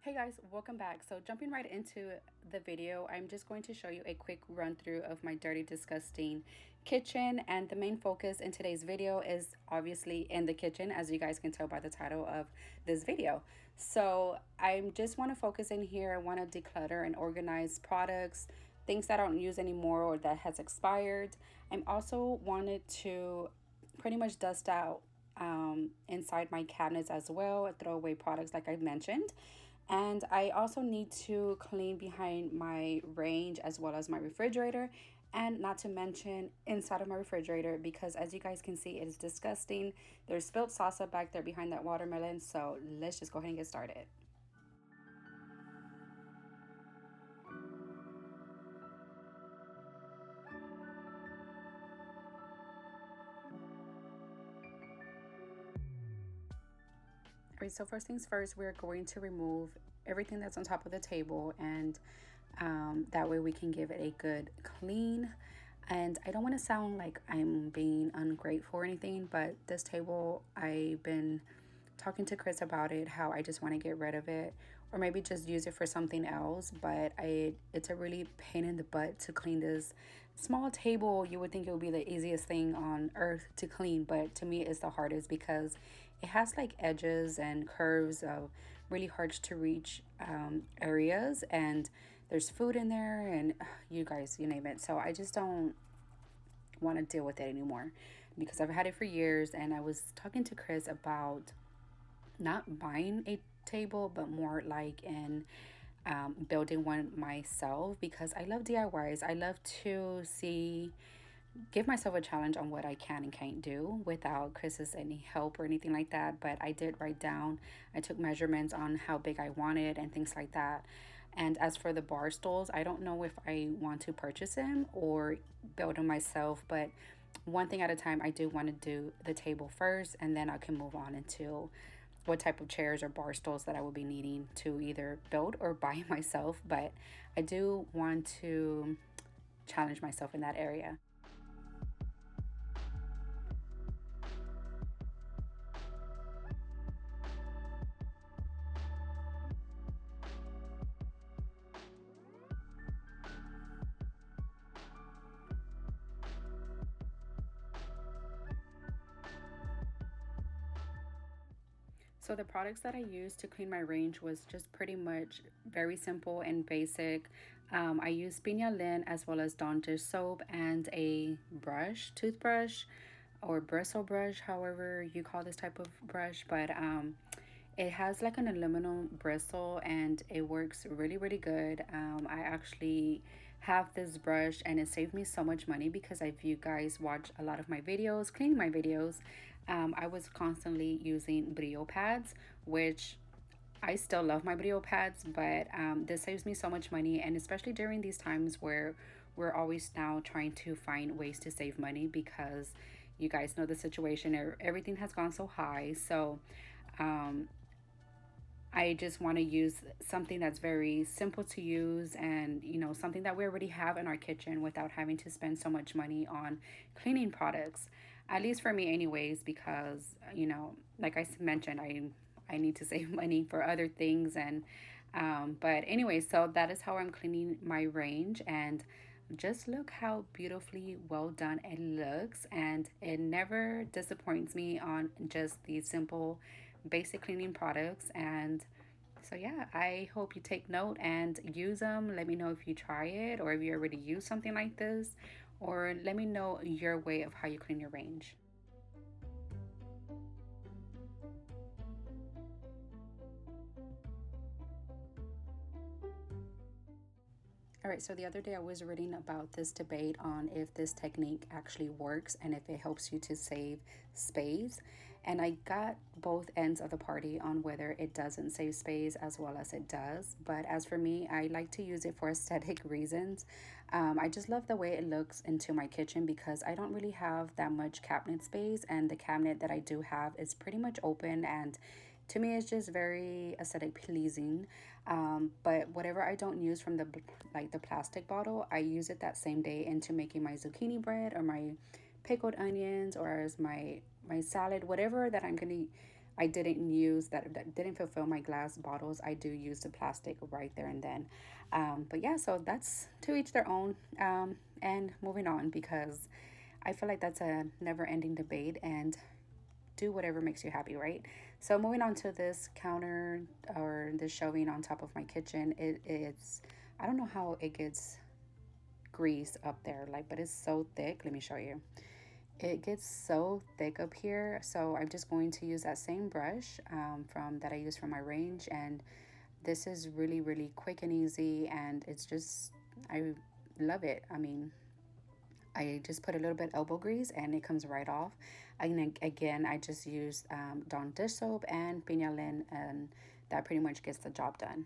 Hey guys, welcome back. So jumping right into the video, I'm just going to show you a quick run through of my dirty, disgusting kitchen. And the main focus in today's video is obviously in the kitchen, as you guys can tell by the title of this video. So I just want to focus in here. I want to declutter and organize products, things that I don't use anymore or that has expired. I'm also wanted to pretty much dust out inside my cabinets as well, throw away products like I mentioned. And I also need to clean behind my range as well as my refrigerator, and not to mention inside of my refrigerator, because as you guys can see, it is disgusting. There's spilled salsa back there behind that watermelon. So let's just go ahead and get started. All right, so first things first, we're going to remove everything that's on top of the table, and that way we can give it a good clean. And I don't want to sound like I'm being ungrateful or anything, but this table, I've been talking to Chris about it, how I just want to get rid of it or maybe just use it for something else. But it's a really pain in the butt to clean this small table. You would think it would be the easiest thing on earth to clean, but to me it's the hardest because it has like edges and curves of really hard to reach areas, and there's food in there, and you guys, you name it. So I just don't want to deal with it anymore because I've had it for years. And I was talking to Chris about not buying a table, but more like in building one myself, because I love DIYs. I love to give myself a challenge on what I can and can't do without Chris's any help or anything like that. But I did write down, I took measurements on how big I wanted and things like that. And as for the bar stools, I don't know if I want to purchase them or build them myself, but one thing at a time. I do want to do the table first, and then I can move on into what type of chairs or bar stools that I will be needing to either build or buy myself. But I do want to challenge myself in that area. So the products that I used to clean my range was just pretty much very simple and basic. I used Pina Lin as well as Dawn dish soap and a toothbrush, or bristle brush, however you call this type of brush. But it has like an aluminum bristle and it works really, really good. I actually have this brush and it saved me so much money because if you guys watch a lot of my videos, cleaning my videos, I was constantly using Brio pads, which I still love my Brio pads, but this saves me so much money. And especially during these times where we're always now trying to find ways to save money, because you guys know the situation, everything has gone so high. So I just want to use something that's very simple to use, and something that we already have in our kitchen without having to spend so much money on cleaning products. At least for me anyways, because like I mentioned, I need to save money for other things. And but anyway, so that is how I'm cleaning my range. And just look how beautifully well done it looks, and it never disappoints me on just these simple basic cleaning products. And so yeah, I hope you take note and use them. Let me know if you try it or if you already use something like this, or let me know your way of how you clean your range. All right, so the other day I was reading about this debate on if this technique actually works and if it helps you to save space. And I got both ends of the party on whether it doesn't save space as well as it does. But as for me, I like to use it for aesthetic reasons. I just love the way it looks into my kitchen because I don't really have that much cabinet space, and the cabinet that I do have is pretty much open, and to me it's just very aesthetic pleasing. But whatever I don't use from the plastic bottle, I use it that same day into making my zucchini bread or my pickled onions, or as my salad, whatever that I'm gonna I didn't use that didn't fulfill my glass bottles, I do use the plastic right there and then. But yeah, so that's to each their own. And moving on, because I feel like that's a never ending debate, and do whatever makes you happy, right? So moving on to this counter or this shelving on top of my kitchen, it's, I don't know how it gets grease up there, like, but it's so thick. Let me show you. It gets so thick up here, so I'm just going to use that same brush from that I use for my range, and this is really, really quick and easy, and it's just, I love it. I mean, I just put a little bit elbow grease and it comes right off. And again, I just used Dawn dish soap and Piñalin, and that pretty much gets the job done.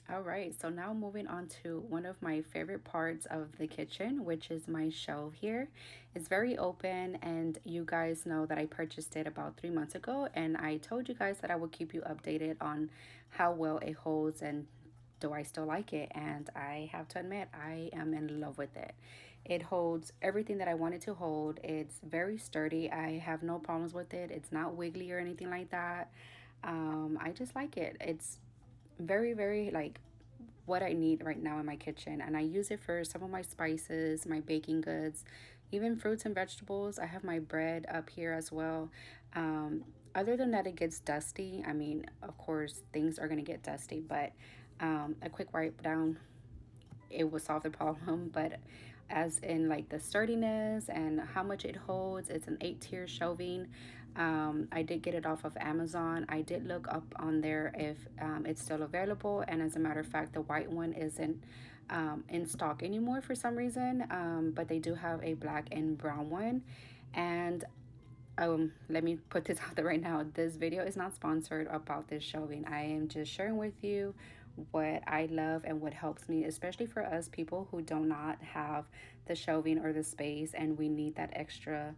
All right, so now moving on to one of my favorite parts of the kitchen, which is my shelf here. It's very open, and you guys know that I purchased it about 3 months ago, and I told you guys that I would keep you updated on how well it holds and do I still like it. And I have to admit, I am in love with it. It holds everything that I want it to hold. It's very sturdy. I have no problems with it. It's not wiggly or anything like that. I just like it. It's very, very like what I need right now in my kitchen. And I use it for some of my spices, my baking goods, even fruits and vegetables. I have my bread up here as well. Other than that, it gets dusty. I mean, of course, things are going to get dusty, but a quick wipe down, it will solve the problem. But as in like the sturdiness and how much it holds, it's an 8-tier shelving. I did get it off of Amazon. I did look up on there if it's still available, and as a matter of fact, the white one isn't in stock anymore for some reason, but they do have a black and brown one. And let me put this out there right now. This video is not sponsored about this shelving. I am just sharing with you what I love and what helps me, especially for us people who do not have the shelving or the space, and we need that extra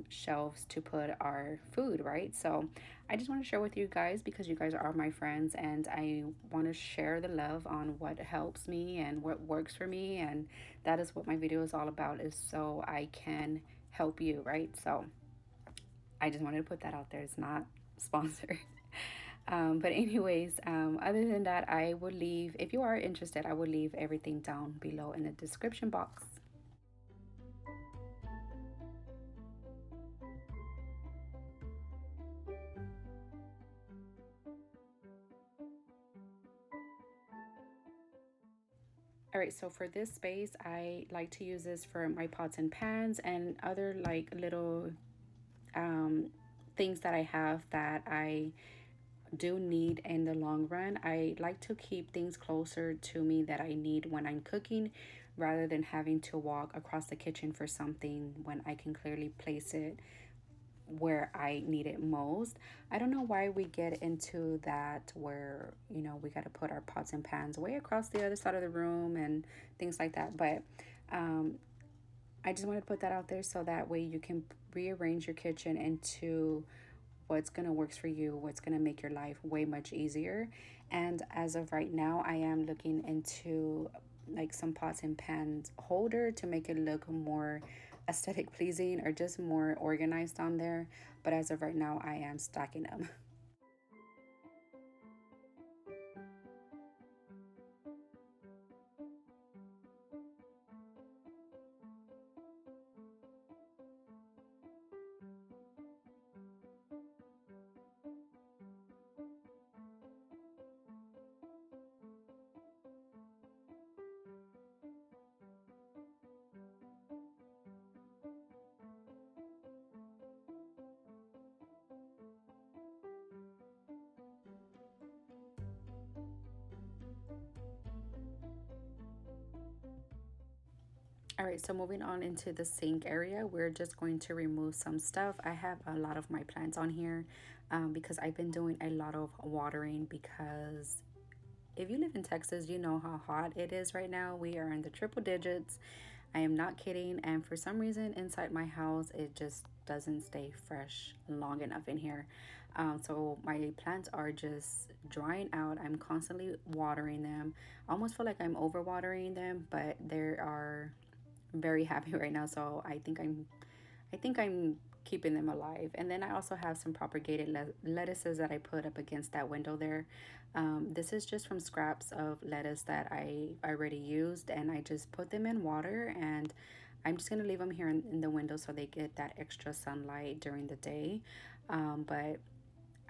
shelves to put our food, right? So I just want to share with you guys because you guys are my friends, and I want to share the love on what helps me and what works for me, and that is what my video is all about, is so I can help you, right? So I just wanted to put that out there. It's not sponsored. But anyways, other than that, I will leave, if you are interested, I will leave everything down below in the description box. All right, so for this space, I like to use this for my pots and pans and other like little um, things that I have that I do need in the long run. I like to keep things closer to me that I need when I'm cooking rather than having to walk across the kitchen for something when I can clearly place it where I need it most. I don't know why we get into that where, you know, we got to put our pots and pans way across the other side of the room and things like that. But um, I just wanted to put that out there so that way you can rearrange your kitchen into what's going to work for you, what's going to make your life way much easier. And as of right now, I am looking into like some pots and pans holder to make it look more aesthetic pleasing or just more organized on there. But as of right now, I am stacking them. All right, so moving on into the sink area, we're just going to remove some stuff. I have a lot of my plants on here because I've been doing a lot of watering, because if you live in Texas, you know how hot it is right now. We are in the triple digits. I am not kidding. And for some reason, inside my house, it just doesn't stay fresh long enough in here. So my plants are just drying out. I'm constantly watering them. I almost feel like I'm overwatering them, but they are very happy right now. So I think I'm keeping them alive. And then I also have some propagated lettuces that I put up against that window there. This is just from scraps of lettuce that I already used, and I just put them in water, and I'm just gonna leave them here in the window so they get that extra sunlight during the day. But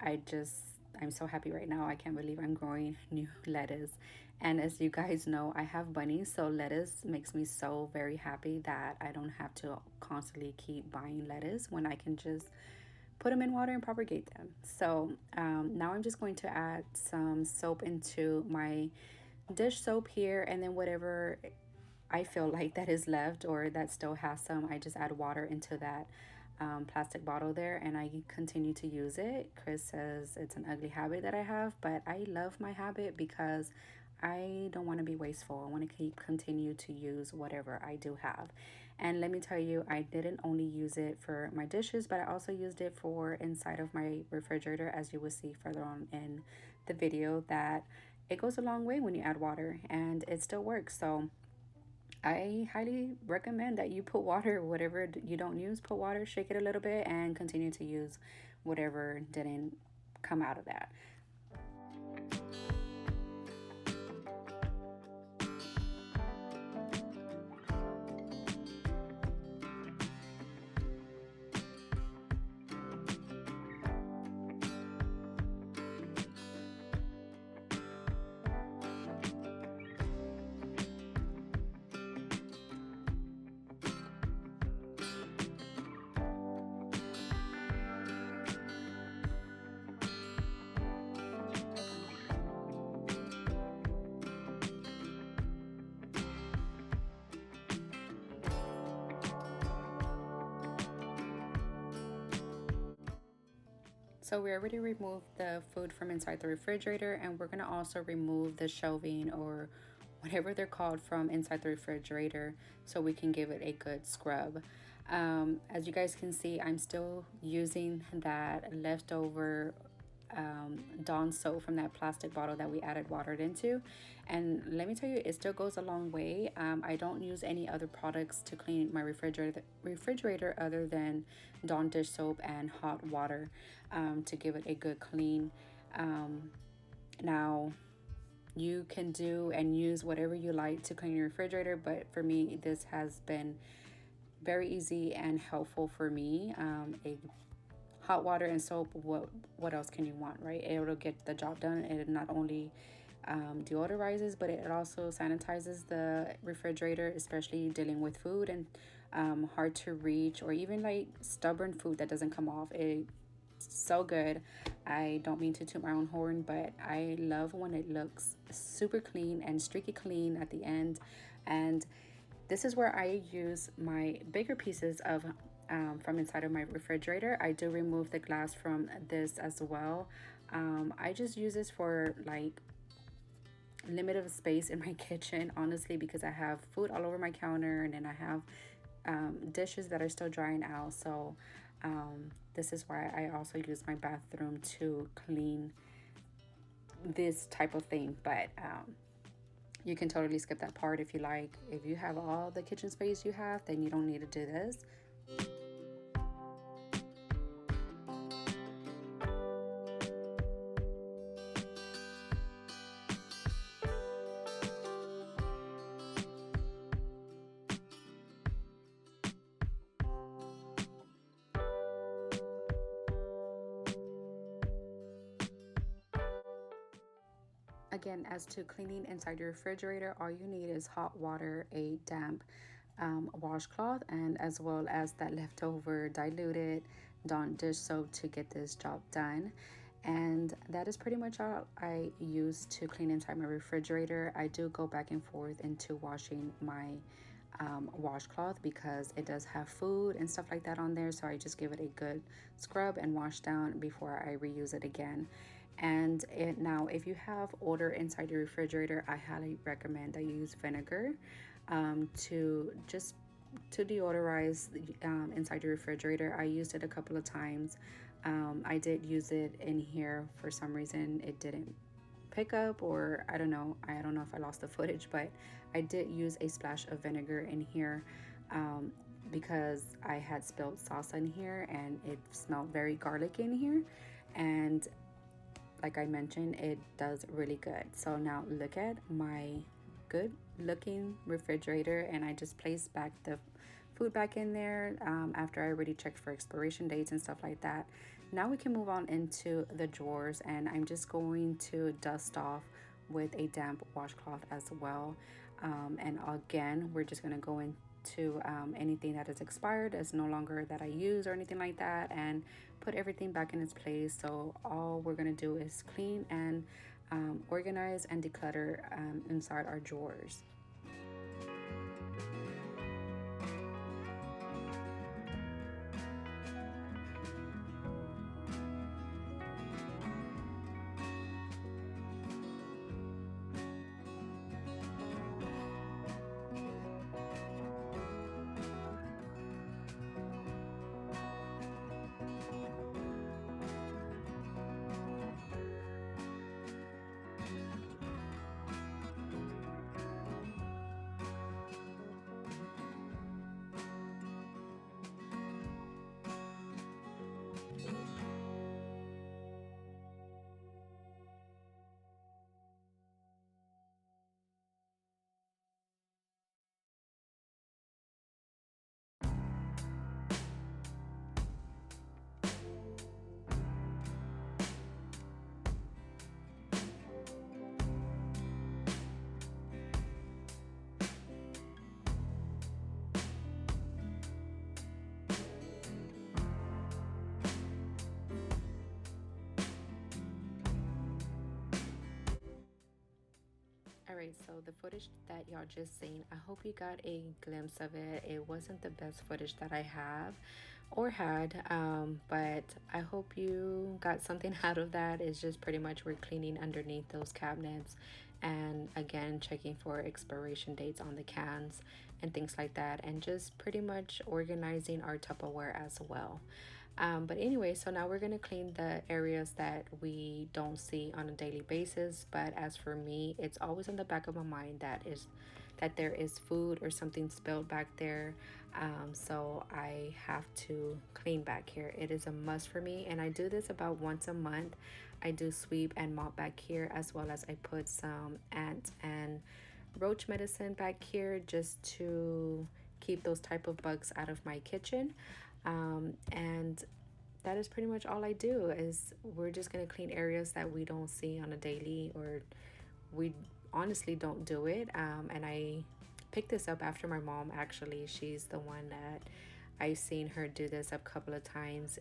I just I'm so happy right now. I can't believe I'm growing new lettuce. And as you guys know, I have bunnies, so lettuce makes me so very happy that I don't have to constantly keep buying lettuce when I can just put them in water and propagate them. So now I'm just going to add some soap into my dish soap here, and then whatever I feel like that is left or that still has some, I just add water into that plastic bottle there, and I continue to use it. Chris says it's an ugly habit that I have, but I love my habit because I don't want to be wasteful. I want to continue to use whatever I do have. And let me tell you, I didn't only use it for my dishes, but I also used it for inside of my refrigerator, as you will see further on in the video, that it goes a long way when you add water and it still works. So I highly recommend that you put water, whatever you don't use, put water, shake it a little bit, and continue to use whatever didn't come out of that. So we already removed the food from inside the refrigerator, and we're gonna also remove the shelving or whatever they're called from inside the refrigerator so we can give it a good scrub. As you guys can see, I'm still using that leftover Dawn soap from that plastic bottle that we added water into. And let me tell you, it still goes a long way. I don't use any other products to clean my refrigerator other than Dawn dish soap and hot water to give it a good clean. Now, you can do and use whatever you like to clean your refrigerator, but for me, this has been very easy and helpful for me. A hot water and soap, what else can you want, right? It'll get the job done. It not only deodorizes, but it also sanitizes the refrigerator, especially dealing with food and hard to reach or even like stubborn food that doesn't come off. It's so good. I don't mean to toot my own horn, but I love when it looks super clean and streaky clean at the end. And this is where I use my bigger pieces of from inside of my refrigerator. I do remove the glass from this as well. I just use this for like limited space in my kitchen, honestly, because I have food all over my counter, and then I have dishes that are still drying out. So this is why I also use my bathroom to clean this type of thing. But you can totally skip that part if you like. If you have all the kitchen space you have, then you don't need to do this. Again, as to cleaning inside your refrigerator, all you need is hot water, a damp washcloth, and as well as that leftover diluted Dawn dish soap to get this job done. And that is pretty much all I use to clean inside my refrigerator. I do go back and forth into washing my washcloth because it does have food and stuff like that on there. So I just give it a good scrub and wash down before I reuse it again. And now, if you have odor inside your refrigerator, I highly recommend that you use vinegar to just to deodorize inside your refrigerator. I used it a couple of times. I did use it in here. For some reason it didn't pick up, or I don't know if I lost the footage, but I did use a splash of vinegar in here because I had spilled salsa in here and it smelled very garlicky in here, and like I mentioned, it does really good. So now look at my good looking refrigerator, and I just placed back the food back in there after I already checked for expiration dates and stuff like that. Now we can move on into the drawers, and I'm just going to dust off with a damp washcloth as well. And again, we're just going to go into anything that is expired, is no longer that I use or anything like that, and put everything back in its place. So all we're going to do is clean and organize and declutter inside our drawers. All right, so the footage that y'all just seen, I hope you got a glimpse of it. It wasn't the best footage that I have or had, but I hope you got something out of that. It's just pretty much we're cleaning underneath those cabinets, and again checking for expiration dates on the cans and things like that, and just pretty much organizing our Tupperware as well. But anyway, so now we're gonna clean the areas that we don't see on a daily basis. But as for me, it's always in the back of my mind that there is food or something spilled back there. So I have to clean back here. It is a must for me, and I do this about once a month. I do sweep and mop back here, as well as I put some ant and roach medicine back here just to keep those type of bugs out of my kitchen. And that is pretty much all I do. Is we're just gonna clean areas that we don't see on a daily, or we honestly don't do it. And I picked this up after my mom. Actually, she's the one that I've seen her do this a couple of times,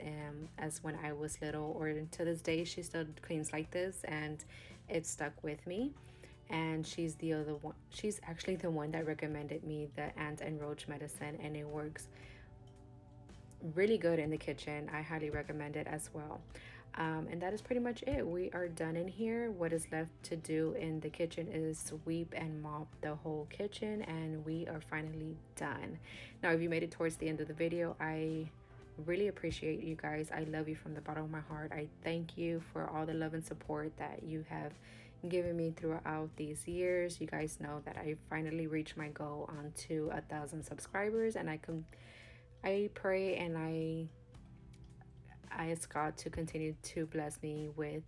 as when I was little, or to this day she still cleans like this, and it stuck with me. And she's actually the one that recommended me the ant and roach medicine, and it works really good in the kitchen. I highly recommend it as well. And that is pretty much it. We are done in here. What is left to do in the kitchen is sweep and mop the whole kitchen, and we are finally done. Now, if you made it towards the end of the video, I really appreciate you guys. I love you from the bottom of my heart. I thank you for all the love and support that you have given me throughout these years. You guys know that I finally reached my goal on to 1,000 subscribers, and I pray and I ask God to continue to bless me with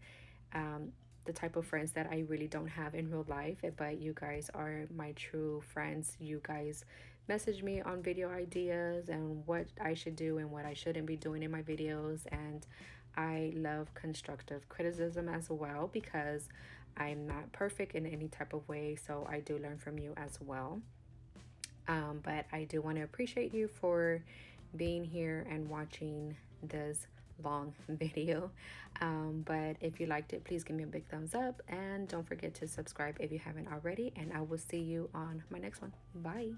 the type of friends that I really don't have in real life, but you guys are my true friends. You guys message me on video ideas and what I should do and what I shouldn't be doing in my videos, and I love constructive criticism as well, because I'm not perfect in any type of way, so I do learn from you as well. But I do want to appreciate you for being here and watching this long video. But if you liked it, please give me a big thumbs up, and don't forget to subscribe if you haven't already, and I will see you on my next one. Bye.